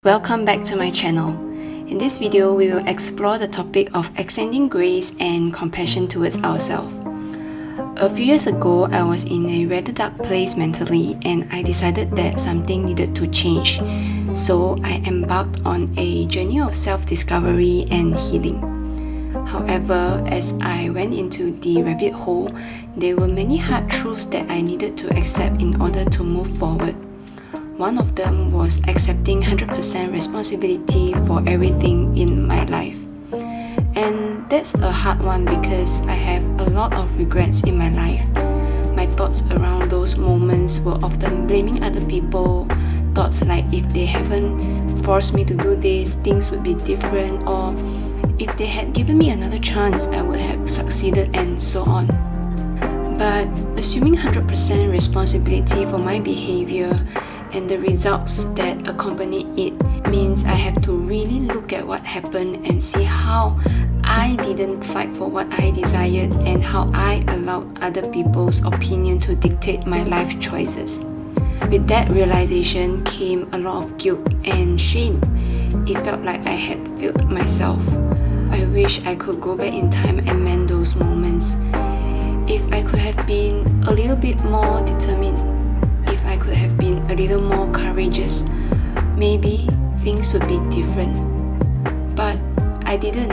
Welcome back to my channel. In this video, we will explore the topic of extending grace and compassion towards ourselves. A few years ago, I was in a rather dark place mentally and I decided that something needed to change. So I embarked on a journey of self-discovery and healing. However, as I went into the rabbit hole, there were many hard truths that I needed to accept in order to move forward. One of them was accepting 100% responsibility for everything in my life. And that's a hard one because I have a lot of regrets in my life. My thoughts around those moments were often blaming other people, thoughts like if they haven't forced me to do this, things would be different, or if they had given me another chance, I would have succeeded, and so on. But assuming 100% responsibility for my behavior and the results that accompany it means I have to really look at what happened and see how I didn't fight for what I desired and how I allowed other people's opinion to dictate my life choices. With that realization came a lot of guilt and shame. It felt like I had failed myself. I wish I could go back in time and mend those moments. If I could have been a little bit more determined, if I could have been a little more courageous, maybe things would be different. But I didn't.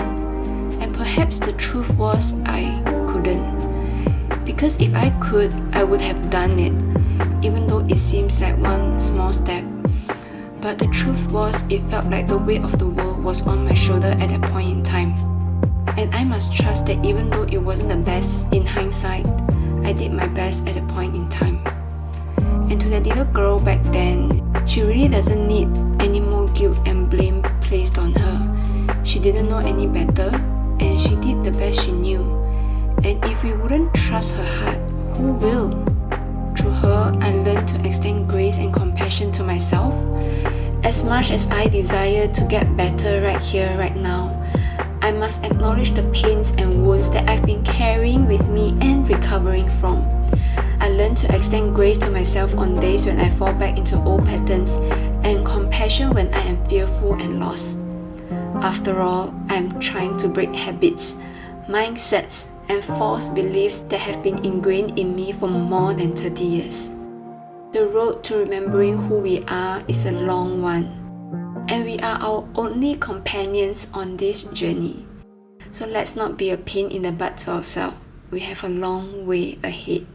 And perhaps the truth was I couldn't. Because if I could, I would have done it, even though it seems like one small step. But the truth was, it felt like the weight of the world was on my shoulder at that point in time. And I must trust that even though it wasn't the best in hindsight, I did my best at that point in time. And to that little girl back then, she really doesn't need any more guilt and blame placed on her. She didn't know any better, and she did the best she knew. And if we wouldn't trust her heart, who will? Through her, I learned to extend grace and compassion to myself. As much as I desire to get better right here, right now, I must acknowledge the pains and wounds that I've been carrying with me and recovering from. I learned to extend grace to myself on days when I fall back into old patterns and compassion when I am fearful and lost. After all, I'm trying to break habits, mindsets, and false beliefs that have been ingrained in me for more than 30 years. The road to remembering who we are is a long one, and we are our only companions on this journey. So let's not be a pain in the butt to ourselves. We have a long way ahead.